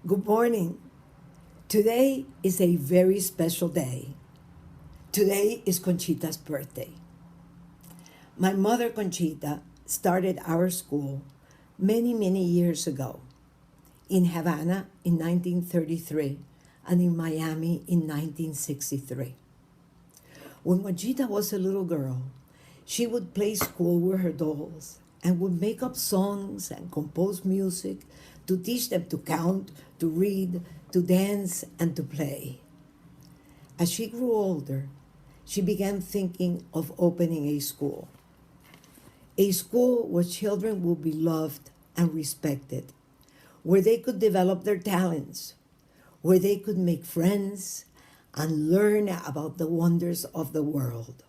Good morning. Today is a very special day. Today is Conchita's birthday. My mother, Conchita, started our school many years ago in Havana in 1933 and in Miami in 1963. When Conchita was a little girl, she would play school with her dolls and would make up songs and compose music to teach them to count, to read, to dance, and to play. As she grew older, she began thinking of opening a school where children would be loved and respected, where they could develop their talents, where they could make friends and learn about the wonders of the world,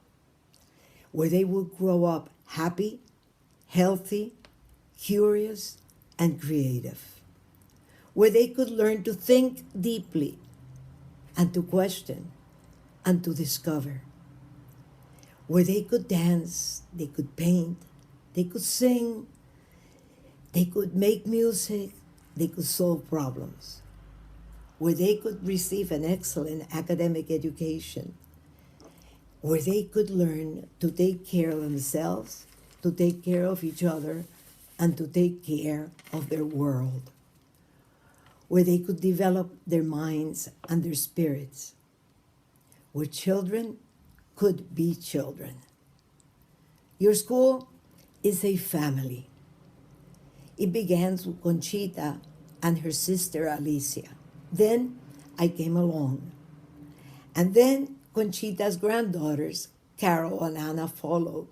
where they would grow up happy, healthy, curious, and creative, where they could learn to think deeply and to question and to discover, where they could dance, they could paint, they could sing, they could make music, they could solve problems, where they could receive an excellent academic education, where they could learn to take care of themselves, to take care of each other, and to take care of their world, where they could develop their minds and their spirits, where children could be children. Your school is a family. It begins with Conchita and her sister Alicia. Then I came along. And then Conchita's granddaughters, Carol and Anna, followed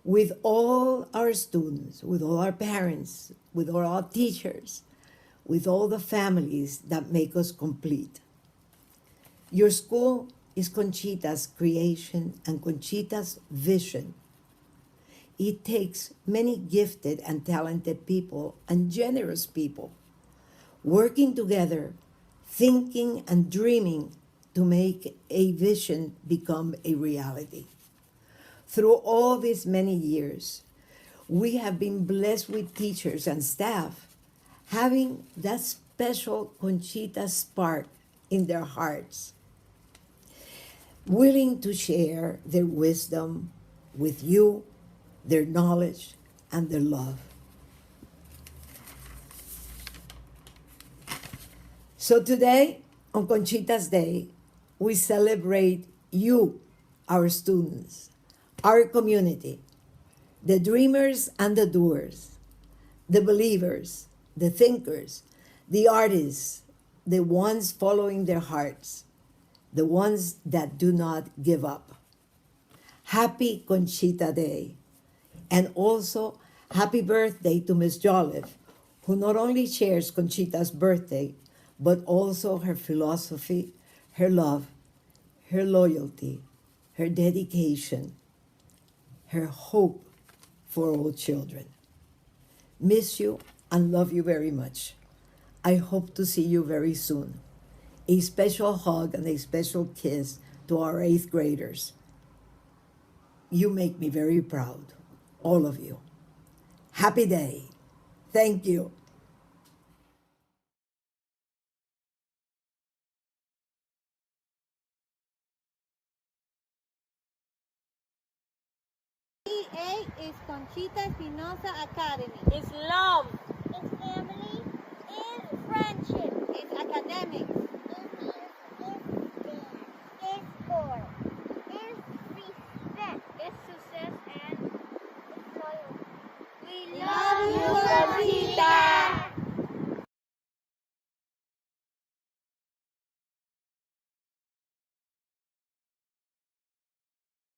with all our students, with all our parents, with all our teachers, with all the families that make us complete. Your school is Conchita's creation and Conchita's vision. It takes many gifted and talented people and generous people working together, thinking and dreaming to make a vision become a reality. Through all these many years, we have been blessed with teachers and staff having that special Conchita spark in their hearts, willing to share their wisdom with you, their knowledge, and their love. So today, on Conchita's Day, we celebrate you, our students, our community, the dreamers and the doers, the believers, the thinkers, the artists, the ones following their hearts, the ones that do not give up. Happy Conchita Day. And also, happy birthday to Miss Jolliffe, who not only shares Conchita's birthday, but also her philosophy, her love, her loyalty, her dedication, her hope for all children. Miss you and love you very much. I hope to see you very soon. A special hug and a special kiss to our 8th graders. You make me very proud, all of you. Happy day. Thank you. EA is Conchita Espinosa Academy. It's love. It's family, it's friendship, It's academics. it's sport, it's respect, It's success and it's loyalty. We love you, Conchita.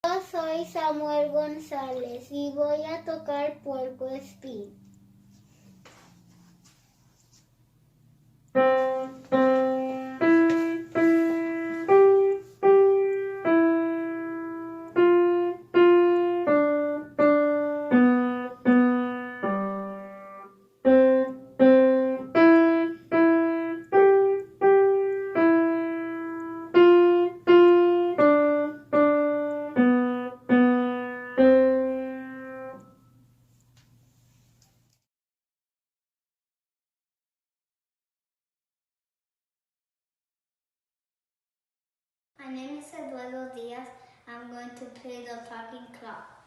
Yo soy Samuel González y voy a tocar Puerco Espín. My name is Eduardo Diaz. I'm going to play the talking clock.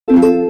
Conchita.